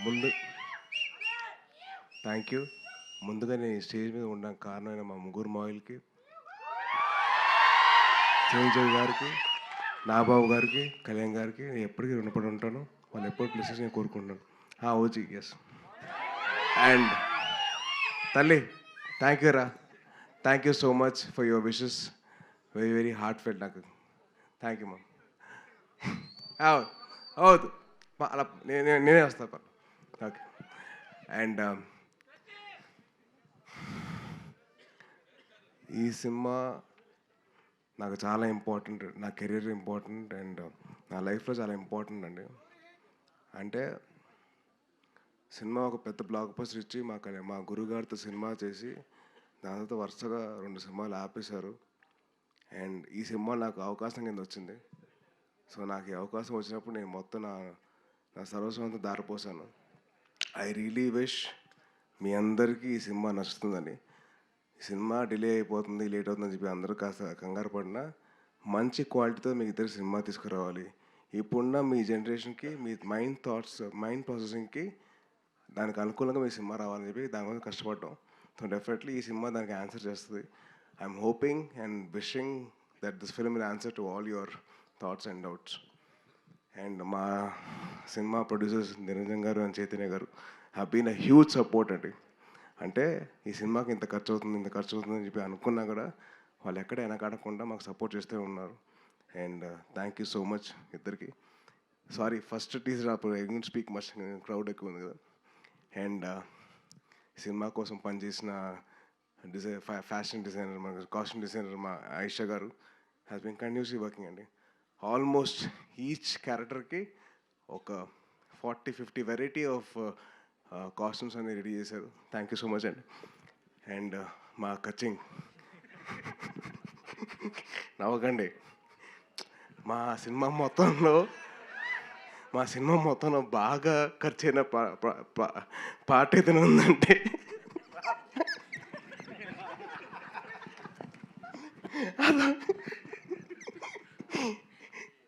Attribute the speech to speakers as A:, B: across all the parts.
A: ముందు thank you. ముందుగా నేను స్టేజ్ మీద ఉండడానికి కారణమైన మా ముగ్గురు మాయిల్కి, చిరంజీవి గారికి, నాగబాబు గారికి, కళ్యాణ్ గారికి నేను ఎప్పటికీ రుణపడి ఉంటాను. వాళ్ళు ఎప్పుడు ప్లేసెస్ నేను కోరుకుంటున్నాను. OG S. అండ్ తల్లి, థ్యాంక్ యూ రా. Thank you so much for your wishes. Very very heartfelt నాకు. Thank you ma'am. అవుదు అలా నేనే వస్తాను. ఓకే. అండ్ ఈ సినిమా నాకు చాలా ఇంపార్టెంట్. నా కెరీర్ ఇంపార్టెంట్ అండ్ నా లైఫ్లో చాలా ఇంపార్టెంట్ అండి. అంటే సినిమా ఒక పెద్ద బ్లాక్ బస్టర్ ఇచ్చి మా గురుగారితో సినిమా చేసి దాని తర్వాత వరుసగా 2 సినిమాలు ఆపేశారు. అండ్ ఈ సినిమా నాకు అవకాశం కింద వచ్చింది. సో నాకు ఈ అవకాశం వచ్చినప్పుడు నేను మొత్తం నా సర్వస్వంతో దారిపోసాను. ఐ రియలీ విష్ మీ అందరికీ ఈ సినిమా నచ్చుతుందని. సినిమా డిలే అయిపోతుంది, లేట్ అవుతుందని చెప్పి అందరూ కాస్త కంగారు పడినా మంచి క్వాలిటీతో మీకు ఇద్దరు సినిమా తీసుకురావాలి. ఇప్పుడున్న మీ జనరేషన్కి, మీ మైండ్ థాట్స్, మైండ్ ప్రాసెసింగ్కి దానికి అనుకూలంగా మీ సినిమా రావాలని చెప్పి దానికోసం కష్టపడ్డాం. సో డెఫినెట్లీ ఈ సినిమా దానికి ఆన్సర్ చేస్తుంది. I'm hoping and wishing that this film will answer to all your thoughts and doubts. And మా సినిమా ప్రొడ్యూసర్స్ నిరంజన్ గారు అండ్ చైతన్య గారు have been a huge support అండి. అంటే ఈ సినిమాకి ఇంత ఖర్చు అవుతుంది అని చెప్పి అనుకున్నా కూడా వాళ్ళు ఎక్కడ వెనకాడకుండా మాకు సపోర్ట్ చేస్తూ ఉన్నారు. And thank you so much ఇద్దరికి. సారీ ఫస్ట్ టీజర్ అప్పుడు I don't speak much, crowd ఎక్కువ ఉంది కదా. అండ్ సినిమా కోసం పనిచేసిన ఫ్యాషన్ డిజైనర్, మన కాస్ట్యూమ్ డిజైనర్ మా ఆయిషా గారు హ్యాస్ బీన్ కంటిన్యూస్లీ వర్కింగ్ అండి. ఆల్మోస్ట్ ఈచ్ క్యారెక్టర్కి ఒక 40-50 వెరైటీ ఆఫ్ కాస్ట్యూమ్స్ అన్ని రెడీ చేశారు. థ్యాంక్ యూ సో మచ్ అండి. అండ్ మా కచింగ్ నవ్వకండి. మా సినిమా మొత్తంలో బాగా ఖర్చైన పాట ఏదైనా ఉందంటే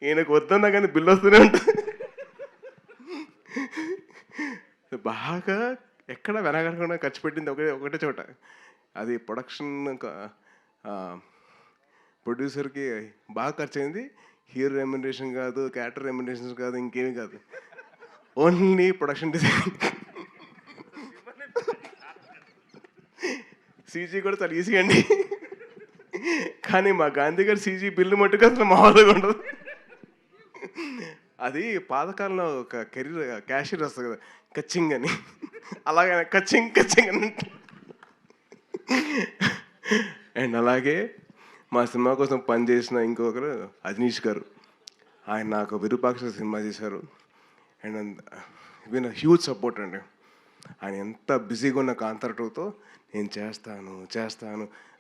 A: ఈయనకు వద్దన్నా కానీ బిల్లు వస్తూనే ఉంటుంది. బాగా ఎక్కడ వెనకకుండా ఖర్చు పెట్టింది ఒకటే చోట. అది ప్రొడ్యూసర్కి బాగా ఖర్చు అయింది. హీరో రెమ్యునరేషన్ కాదు, క్యారెక్టర్ రెమ్యునరేషన్ కాదు, ఇంకేమీ కాదు, ఓన్లీ ప్రొడక్షన్ డిజైన్. సీజీ కూడా చాలా ఈజీగా అండి. కానీ మా గాంధీ గారు సీజీ బిల్లు మట్టుకు అసలు మామూలుగా ఉండదు. అది పాతకాలంలో ఒక క్యాషియర్ వస్తుంది కదా, కచ్చింగ్ అని, అలాగే కచ్చింగ్ అని. అండ్ అలాగే మా సినిమా కోసం పనిచేసిన ఇంకొకరు అజనీష్ గారు. ఆయన నాకు విరూపాక్ష సినిమా చేశారు. అండ్ విన్ హ్యూజ్ సపోర్ట్ అండి. ఆయన ఎంత బిజీగా ఉన్న కాంతారటోతో నేను చేస్తాను.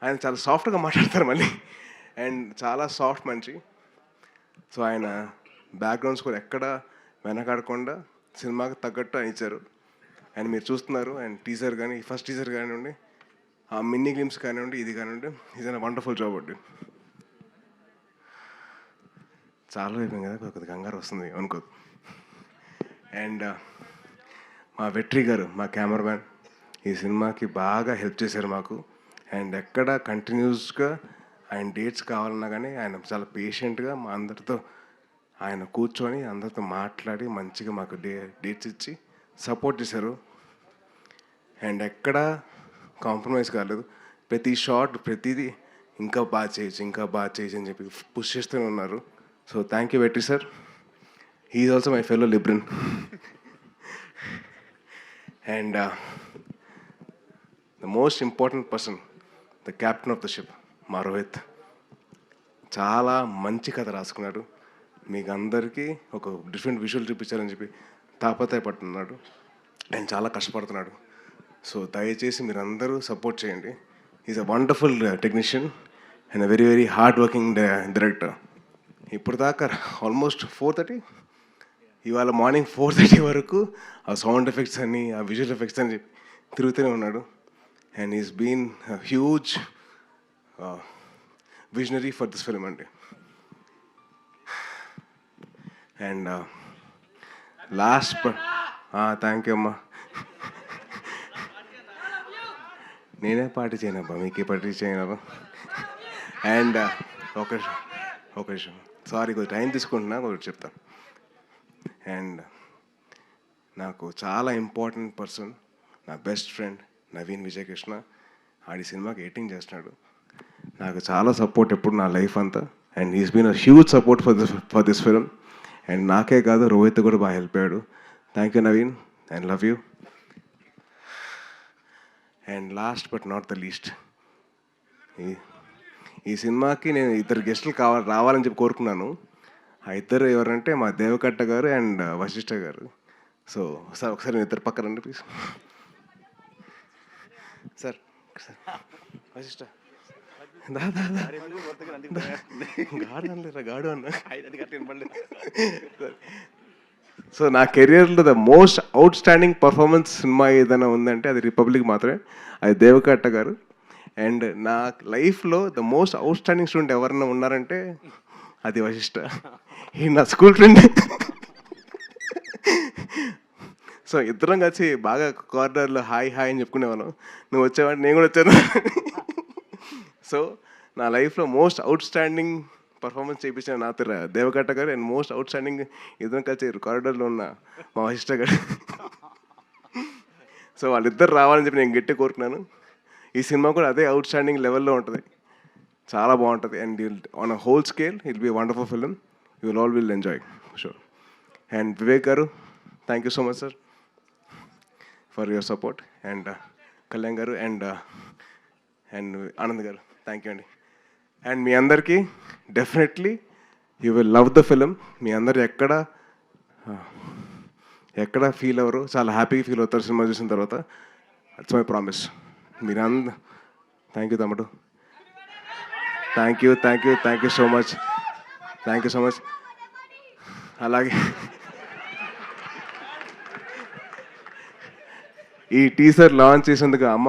A: ఆయన చాలా సాఫ్ట్గా మాట్లాడతారు మళ్ళీ. అండ్ చాలా సాఫ్ట్ మనిషి. సో ఆయన బ్యాక్గ్రౌండ్ స్కోర్ ఎక్కడ వెనకాడకుండా సినిమాకి తగ్గట్టు ఆయన ఇచ్చారు. అండ్ మీరు చూస్తున్నారు. అండ్ టీజర్ కానీ, ఫస్ట్ టీజర్ కానివ్వండి, ఆ మిన్నీ గ్లిమ్స్ కానివ్వండి, ఇది కానివ్వండి, ఇది వండర్ఫుల్ జాబ్ అండి. చాలా అయిపోయింది కదా, కొద్దిగా కంగారు వస్తుంది అనుకోదు. అండ్ మా వెట్రి గారు, మా కెమెరామ్యాన్, ఈ సినిమాకి బాగా హెల్ప్ చేశారు మాకు. అండ్ ఎక్కడ కంటిన్యూస్గా ఆయన డేట్స్ కావాలన్నా కానీ ఆయన చాలా పేషెంట్గా మా అందరితో ఆయన కూర్చొని అందరితో మాట్లాడి మంచిగా మాకు డేట్స్ ఇచ్చి సపోర్ట్ చేశారు. అండ్ ఎక్కడ కాంప్రమైజ్ కాలేదు. ప్రతి షాట్, ప్రతిదీ ఇంకా బాగా చేయొచ్చు అని చెప్పి పుష్ చేస్తూనే ఉన్నారు. So thank you Vetri sir. He is also my fellow Libran. And the most important person, the captain of the ship, మా రోహిత్. చాలా మంచి కథ రాసుకున్నాడు. మీకు అందరికీ ఒక డిఫరెంట్ విజువల్ చూపించాలని చెప్పి తాపత్రయపడుతున్నాడు. అండ్ చాలా కష్టపడుతున్నాడు. సో దయచేసి మీరు అందరూ సపోర్ట్ చేయండి. Is a wonderful technician and a very very hard working director. ఇప్పుడు దాకా ఆల్మోస్ట్ 4:30, ఇవాళ మార్నింగ్ 4:30 వరకు ఆ సౌండ్ ఎఫెక్ట్స్ అని, ఆ విజువల్ ఎఫెక్ట్స్ అని చెప్పి తిరుగుతూనే ఉన్నాడు. And is been huge visionary for this film అండి. అండ్ లాస్ట్ థ్యాంక్ యూ అమ్మా. నేనే పార్టీ చేయనబ్బా, మీకే పార్టీ చేయనబ్బా. అండ్ ఒక విషయం సారీ, కొంచెం టైం తీసుకుంటున్నా, కొంచెం చెప్తాను. అండ్ నాకు చాలా ఇంపార్టెంట్ పర్సన్, నా బెస్ట్ ఫ్రెండ్ నవీన్ విజయకృష్ణ. ఆడి సినిమాకి ఎడిటింగ్ చేస్తున్నాడు. నాకు చాలా సపోర్ట్ ఎప్పుడు నా లైఫ్ అంతా. And is been a huge support for this film. And నాకే కాదు, రోహిత్ కూడా బాగా హెల్ప్ అయ్యాడు. Thank you Naveen, and love you. And last but not the least, ఈ సినిమాకి నేను ఇద్దరు గెస్టులు రావాలని చెప్పి కోరుకున్నాను. ఆ ఇద్దరు ఎవరంటే మా దేవకట్ట గారు అండ్ వశిష్ఠ గారు. సో సార్ ఒకసారి ఇద్దరు పక్కన రండి ప్లీజ్. సార్ వశిష్ఠ గాడు అన్న. సో నా కెరియర్లో the most out standing performance cinema ఏదైనా ఉందంటే అది రిపబ్లిక్ మాత్రమే. అది దేవకట్ట గారు. అండ్ నా లైఫ్లో the most out standing student ఎవరన్నా ఉన్నారంటే అది వశిష్ఠ. ఈ నా స్కూల్ ఫ్రెండ్. సో ఇద్దరం కలిసి బాగా కార్నర్లో హాయ్ హాయ్ అని చెప్పుకునేవాళ్ళం. నువ్వు వచ్చేవాడి, నేను కూడా వచ్చాను. సో నా లైఫ్లో మోస్ట్ అవుట్ స్టాండింగ్ పర్ఫార్మెన్స్ చేయించిన నా దేవకట్ట గారు. అండ్ మోస్ట్ అవుట్ స్టాండింగ్ ఇద్దరం కలిసి కారిడార్లో ఉన్న మా వశిష్ఠ గారు. సో వాళ్ళిద్దరు రావాలని చెప్పి నేను గట్టి కోరుకున్నాను. ఈ సినిమా కూడా అదే అవుట్ స్టాండింగ్ లెవెల్లో ఉంటుంది, చాలా బాగుంటుంది. And on a whole scale it be wonderful film. You will all will enjoy sure. And Vivek garu, thank you so much sir for your support. And Kalyan garu and Anand garu, thank you అండి. And మీ అందరికీ definitely you will love the film. మీ అందరు ఎక్కడ feel అవ్వరు, చాలా హ్యాపీగా feel అవుతారు సినిమా చూసిన తర్వాత. It's my promise. Thank you తమ్ముడు, థ్యాంక్ యూ సో మచ్. అలాగే ఈ టీజర్ లాంచ్ చేసేందుకు అమ్మ,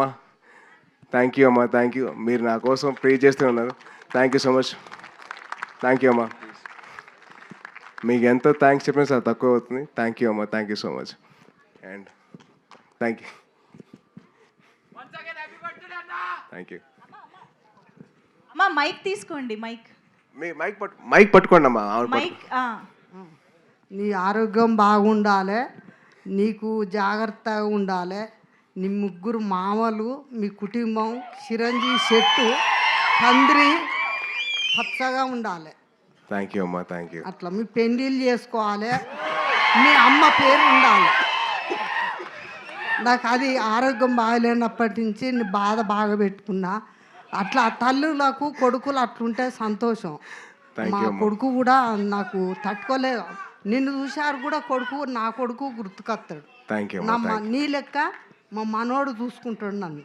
A: థ్యాంక్ యూ అమ్మ, థ్యాంక్ యూ. మీరు నా కోసం ప్రే చేస్తూ ఉన్నారు. Thank you so much. Thank you అమ్మ. మీకు ఎంత థ్యాంక్స్ చెప్పినా చాలా తక్కువ అవుతుంది. థ్యాంక్ యూ అమ్మ, thank you so much. And thank you.
B: అమ్మా మైక్ తీసుకోండి.
A: మైక్ పట్టుకోండి అమ్మా.
B: మైక్.
C: నీ ఆరోగ్యం బాగుండాలి, నీకు జాగ్రత్తగా ఉండాలి. నీ ముగ్గురు మామలు, మీ కుటుంబం చిరంజీవి చెట్టు పందిరి పచ్చగా ఉండాలి.
A: థ్యాంక్ యూ అమ్మా, థ్యాంక్ యూ.
C: అట్లా మీ పెళ్ళిళ్ళు చేసుకోవాలి, మీ అమ్మ పేరు ఉండాలి. నాకు అది ఆరోగ్యం బాగలేనప్పటి నుంచి నీ బాధ బాగా పెట్టుకున్నా. అట్లా తల్లులకు కొడుకులు అట్లుంటే సంతోషం. మా కొడుకు కూడా నాకు తట్టుకోలేదు. నిన్ను చూశారు కూడా కొడుకు, నా కొడుకు గుర్తుకొస్తాడు. నీ లెక్క మా మనోడు చూసుకుంటాడు నన్ను.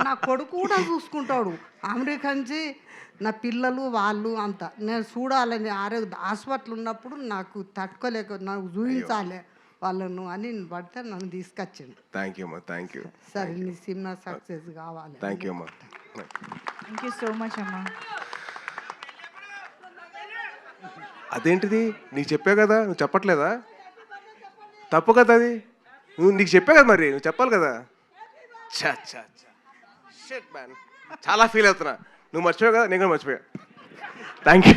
C: నా కొడుకు కూడా చూసుకుంటాడు. అమెరికా నుంచి నా పిల్లలు వాళ్ళు అంతా నేను చూడాలని ఆరోగ్య హాస్పిటల్ ఉన్నప్పుడు నాకు తట్టుకోలేక నాకు చూపించాలి వాళ్ళను అని పడితే నన్ను తీసుకొచ్చింది.
A: థ్యాంక్ యూ అమ్మా, థ్యాంక్ యూ.
C: సరే నీ సినిమా సక్సెస్ కావాలి.
A: థ్యాంక్ యూ అమ్మా.
B: థ్యాంక్ యూ సో మచ్ అమ్మా.
A: అదేంటిది, నీకు చెప్పా కదా, నువ్వు చెప్పట్లేదా? తప్పు కదా అది. నీకు చెప్పా కదా, మరి నువ్వు చెప్పాలి కదా. షిట్ మ్యాన్, చాలా ఫీల్ అవుతున్నా. నువ్వు మర్చిపోయావు కదా, నేను కూడా మర్చిపోయా. Thank you.